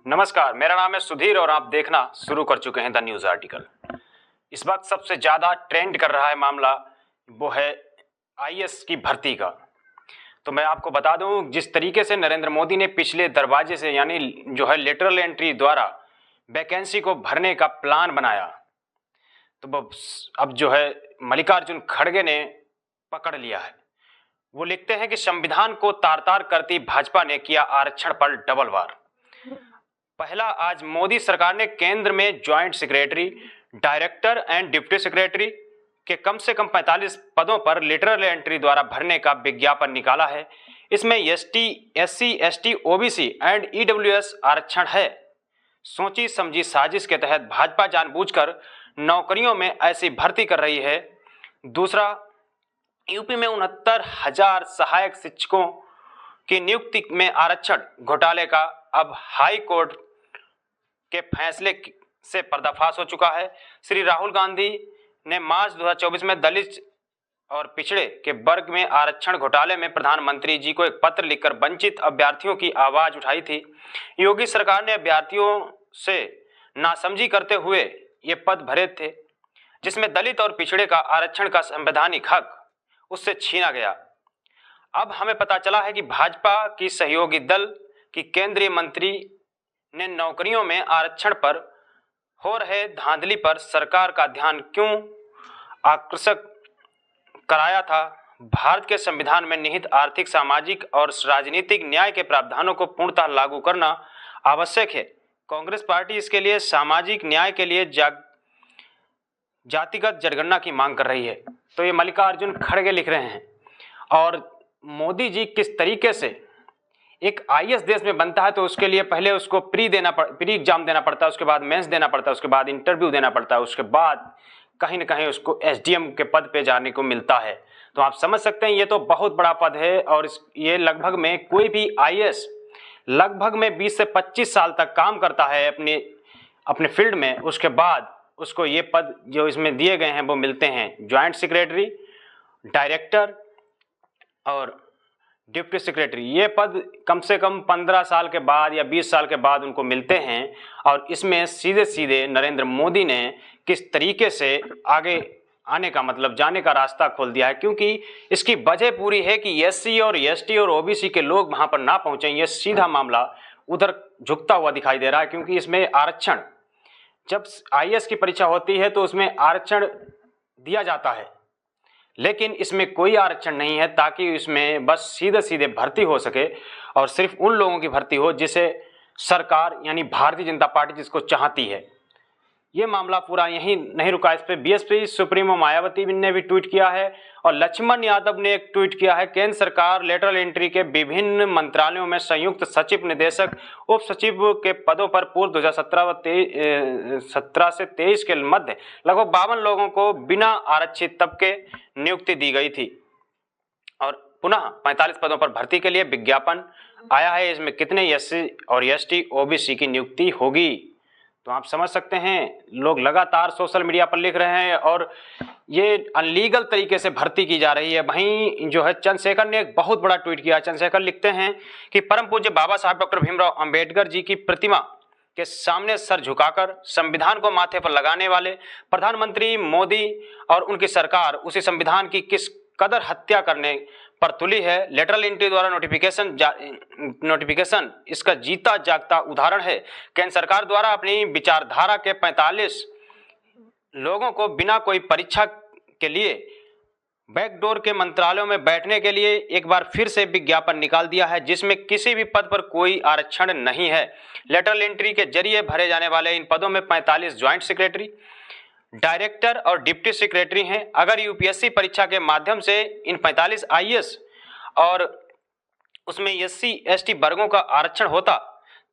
नमस्कार, मेरा नाम है सुधीर और आप देखना शुरू कर चुके हैं द न्यूज आर्टिकल। इस वक्त सबसे ज्यादा ट्रेंड कर रहा है मामला, वो है आईएएस की भर्ती का। तो मैं आपको बता दूं, जिस तरीके से नरेंद्र मोदी ने पिछले दरवाजे से यानी जो है लेटरल एंट्री द्वारा वैकेंसी को भरने का प्लान बनाया, तो अब जो है मल्लिकार्जुन खड़गे ने पकड़ लिया है। वो लिखते हैं कि संविधान को तार तार करती भाजपा ने किया आरक्षण पर डबल वार। पहला, आज मोदी सरकार ने केंद्र में joint secretary, director and deputy secretary के कम से कम 45 पदों पर लेटरल एंट्री द्वारा भरने का विज्ञापन निकाला है। इसमें ST, SC, ST, OBC and EWS आरक्षण है। सोची समझी साजिश के तहत भाजपा जानबूझकर नौकरियों में ऐसी भर्ती कर रही है। दूसरा, यूपी में 69,000 सहायक शिक्षकों की नियुक्ति में आरक्षण घोटाले का अब हाई कोर्ट के फैसले से पर्दाफाश हो चुका है। श्री राहुल गांधी ने मार्च 2024 में दलित और पिछड़े के वर्ग में आरक्षण घोटाले में प्रधानमंत्री जी को एक पत्र लिखकर वंचित अभ्यर्थियों की आवाज उठाई थी। योगी सरकार ने अभ्यर्थियों से नासमझी करते हुए ये पद भरे थे, जिसमें दलित और पिछड़े का आरक्षण का संवैधानिक हक उससे छीना गया। अब हमें पता चला है कि भाजपा की सहयोगी दल की केंद्रीय मंत्री ने नौकरियों में आरक्षण पर हो रहे धांधली पर सरकार का ध्यान क्यों आकर्षक कराया था। भारत के संविधान में निहित आर्थिक, सामाजिक और राजनीतिक न्याय के प्रावधानों को पूर्णतः लागू करना आवश्यक है। कांग्रेस पार्टी इसके लिए सामाजिक न्याय के लिए जातिगत जनगणना की मांग कर रही है। तो ये मल्लिकार्जुन खड़गे लिख रहे हैं। और मोदी जी किस तरीके से एक आईएएस देश में बनता है, तो उसके लिए पहले उसको प्री एग्जाम देना पड़ता है, उसके बाद मेंस देना पड़ता है, उसके बाद इंटरव्यू देना पड़ता है, उसके बाद कहीं ना कहीं उसको एसडीएम के पद पे जाने को मिलता है। तो आप समझ सकते हैं ये तो बहुत बड़ा पद है। और ये लगभग में कोई भी आईएएस लगभग में 20 से 25 साल तक काम करता है अपने फील्ड में। उसके बाद उसको ये पद जो इसमें दिए गए हैं वो मिलते हैं। ज्वाइंट सेक्रेटरी, डायरेक्टर और डिप्टी सेक्रेटरी, ये पद कम से कम 15 साल के बाद या 20 साल के बाद उनको मिलते हैं। और इसमें सीधे सीधे नरेंद्र मोदी ने किस तरीके से आगे आने का मतलब जाने का रास्ता खोल दिया है, क्योंकि इसकी वजह पूरी है कि एससी और एसटी और ओबीसी के लोग वहां पर ना पहुंचे। ये सीधा मामला उधर झुकता हुआ दिखाई दे रहा है, क्योंकि इसमें आरक्षण, जब आईएएस की परीक्षा होती है तो उसमें आरक्षण दिया जाता है, लेकिन इसमें कोई आरक्षण नहीं है, ताकि इसमें बस सीधे सीधे भर्ती हो सके और सिर्फ उन लोगों की भर्ती हो जिसे सरकार यानी भारतीय जनता पार्टी जिसको चाहती है। ये मामला पूरा यहीं नहीं रुका। इस पर बीएसपी सुप्रीमो मायावती ने भी ट्वीट किया है और लक्ष्मण यादव ने एक ट्वीट किया है। केंद्र सरकार लेटरल एंट्री के विभिन्न मंत्रालयों में संयुक्त सचिव, निदेशक, उप सचिव के पदों पर पूर्व 2017 से 23 के मध्य लगभग 52 लोगों को बिना आरक्षित तबके नियुक्ति दी गई थी और पुनः 45 पदों पर भर्ती के लिए विज्ञापन आया है। इसमें कितने एससी और एसटी, ओबीसी की नियुक्ति होगी, तो आप समझ सकते हैं। लोग लगातार सोशल मीडिया पर लिख रहे हैं और ये अनलीगल तरीके से भर्ती की जा रही है। वहीं जो है चंद्रशेखर ने एक बहुत बड़ा ट्वीट किया। चंद्रशेखर लिखते हैं कि परम पूज्य बाबा साहब डॉक्टर भीमराव अंबेडकर जी की प्रतिमा के सामने सर झुकाकर संविधान को माथे पर लगाने वाले प्रधानमंत्री मोदी और उनकी सरकार उसी संविधान की किस कदर हत्या करने पर तुली है। लेटरल एंट्री द्वारा नोटिफिकेशन इसका जीता जागता उदाहरण है। केंद्र सरकार द्वारा अपनी विचारधारा के 45 लोगों को बिना कोई परीक्षा के लिए बैकडोर के मंत्रालयों में बैठने के लिए एक बार फिर से विज्ञापन निकाल दिया है, जिसमें किसी भी पद पर कोई आरक्षण नहीं है। लेटरल एंट्री के जरिए भरे जाने वाले इन पदों में 45 ज्वाइंट सेक्रेटरी, डायरेक्टर और डिप्टी सेक्रेटरी हैं। अगर यूपीएससी परीक्षा के माध्यम से इन 45 आईएएस और उसमें एससी एसटी वर्गों का आरक्षण होता,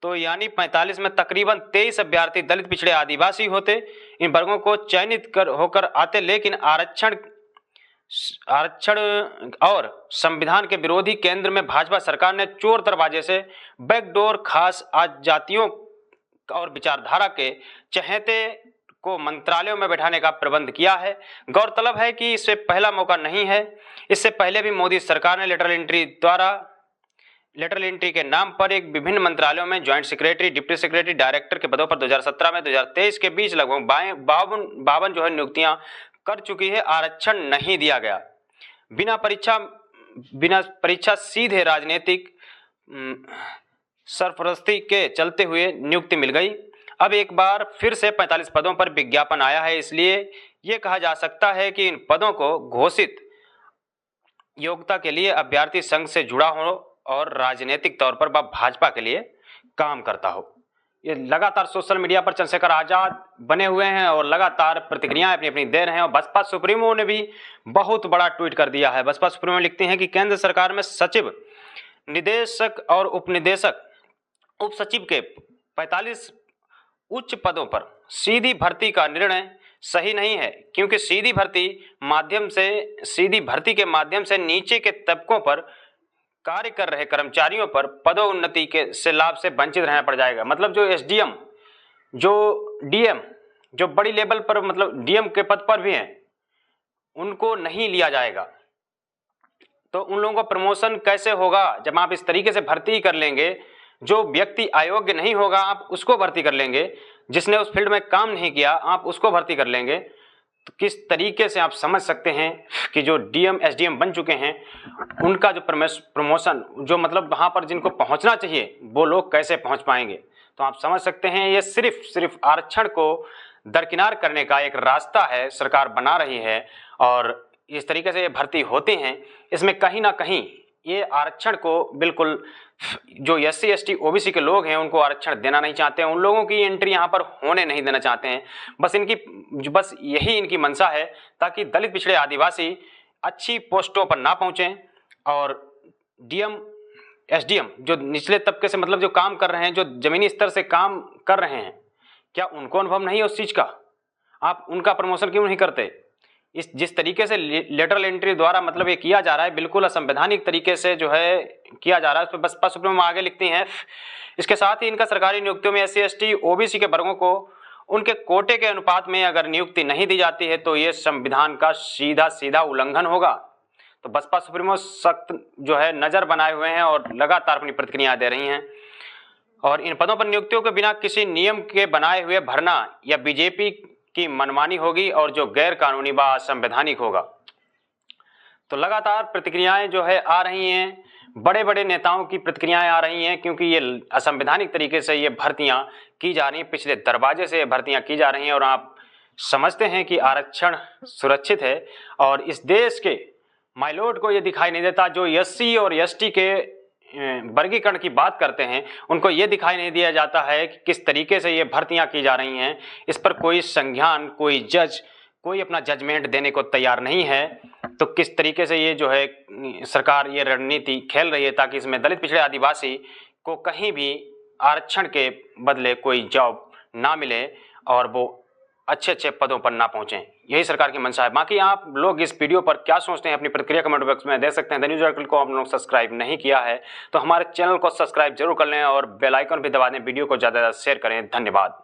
तो यानी 45 में तकरीबन 23 अभ्यर्थी दलित, पिछड़े, आदिवासी होते। इन वर्गों को चयनित होकर आते, लेकिन आरक्षण और संविधान के विरोधी केंद्र में भाजपा सरकार ने चोर दरवाजे से बैकडोर खास आज जातियों और विचारधारा के चहेते को मंत्रालयों में बैठाने का प्रबंध किया है। गौरतलब है कि इससे पहला मौका नहीं है। इससे पहले भी मोदी सरकार ने लेटरल एंट्री द्वारा लेटरल एंट्री के नाम पर एक विभिन्न मंत्रालयों में joint secretary, deputy secretary, director के पदों पर 2017 में 2023 के बीच लगभग 52 जो है नियुक्तियां कर चुकी है। आरक्षण नहीं दिया गया। बिना परीक्षा सीधे राजनीतिक सरफरोशी के चलते हुए नियुक्ति मिल गई। अब एक बार फिर से 45 पदों पर विज्ञापन आया है, इसलिए ये कहा जा सकता है कि इन पदों को घोषित योग्यता के लिए अभ्यर्थी संघ से जुड़ा हो और राजनीतिक तौर पर वह भाजपा के लिए काम करता हो। ये लगातार सोशल मीडिया पर चंद्रशेखर आजाद बने हुए हैं और लगातार प्रतिक्रियाएं अपनी अपनी दे रहे हैं। और बसपा सुप्रीमो ने भी बहुत बड़ा ट्वीट कर दिया है। बसपा सुप्रीमो लिखते हैं कि केंद्र सरकार में सचिव, निदेशक और उप सचिव के 45 उच्च पदों पर सीधी भर्ती का निर्णय सही नहीं है, क्योंकि सीधी भर्ती के माध्यम से नीचे के तबकों पर कार्य कर रहे कर्मचारियों पर पदोन्नति के से लाभ से वंचित रहना पड़ जाएगा। मतलब जो एसडीएम, जो डीएम, जो बड़ी लेवल पर मतलब डीएम के पद पर भी हैं, उनको नहीं लिया जाएगा। तो उन लोगों का प्रमोशन कैसे होगा जब आप इस तरीके से भर्ती कर लेंगे? जो व्यक्ति अयोग्य नहीं होगा आप उसको भर्ती कर लेंगे, जिसने उस फील्ड में काम नहीं किया आप उसको भर्ती कर लेंगे। तो किस तरीके से आप समझ सकते हैं कि जो डीएम एसडीएम बन चुके हैं उनका जो प्रमोशन, जो मतलब वहां पर जिनको पहुंचना चाहिए वो लोग कैसे पहुंच पाएंगे? तो आप समझ सकते हैं ये सिर्फ आरक्षण को दरकिनार करने का एक रास्ता है, सरकार बना रही है। और इस तरीके से ये भर्ती होती हैं, इसमें कहीं ना कहीं ये आरक्षण को बिल्कुल जो एससी एसटी ओबीसी के लोग हैं उनको आरक्षण देना नहीं चाहते हैं, उन लोगों की एंट्री यहाँ पर होने नहीं देना चाहते हैं। बस यही इनकी मंशा है, ताकि दलित, पिछड़े, आदिवासी अच्छी पोस्टों पर ना पहुंचें। और डीएम एसडीएम जो निचले तबके से मतलब जो काम कर रहे हैं, जो जमीनी स्तर से काम कर रहे हैं, क्या उनको अनुभव नहीं है उस चीज का? आप उनका प्रमोशन क्यों नहीं करते? जिस तरीके से लेटरल एंट्री द्वारा मतलब ये किया जा रहा है, बिल्कुल असंवैधानिक तरीके से जो है किया जा रहा है। उस पर बसपा सुप्रीमो आगे लिखती हैं, इसके साथ ही इनका सरकारी नियुक्तियों में एससी एसटी ओबीसी के वर्गों को उनके कोटे के अनुपात में अगर नियुक्ति नहीं दी जाती है तो ये संविधान का सीधा उल्लंघन होगा। तो बसपा सुप्रीमो सख्त जो है नजर बनाए हुए हैं और लगातार अपनी प्रतिक्रिया दे रही हैं। और इन पदों पर नियुक्तियों के बिना किसी नियम के बनाए हुए भरना या बीजेपी की मनमानी होगी और जो गैर कानूनी व असंवैधानिक होगा। तो लगातार प्रतिक्रियाएं जो है आ रही हैं, बड़े बड़े नेताओं की प्रतिक्रियाएं आ रही हैं, क्योंकि ये असंवैधानिक तरीके से ये भर्तियां की जा रही हैं, पिछले दरवाजे से भर्तियां की जा रही हैं। और आप समझते हैं कि आरक्षण सुरक्षित है और इस देश के माइलॉर्ड को ये दिखाई नहीं देता, जो एससी और एसटी के वर्गीकरण की बात करते हैं उनको ये दिखाई नहीं दिया जाता है कि किस तरीके से ये भर्तियां की जा रही हैं। इस पर कोई संज्ञान, कोई जज, कोई अपना जजमेंट देने को तैयार नहीं है। तो किस तरीके से ये जो है सरकार ये रणनीति खेल रही है ताकि इसमें दलित, पिछड़े, आदिवासी को कहीं भी आरक्षण के बदले कोई जॉब ना मिले और वो अच्छे पदों पर ना पहुंचें। यही सरकार की मंशा है। बाकी आप लोग इस वीडियो पर क्या सोचते हैं अपनी प्रतिक्रिया कमेंट बॉक्स में दे सकते हैं। द न्यूज़ आर्टिकल को आप लोग सब्सक्राइब नहीं किया है तो हमारे चैनल को सब्सक्राइब जरूर कर लें और बेल आइकन भी दबा दें। वीडियो को ज़्यादा से ज़्यादा शेयर करें। धन्यवाद।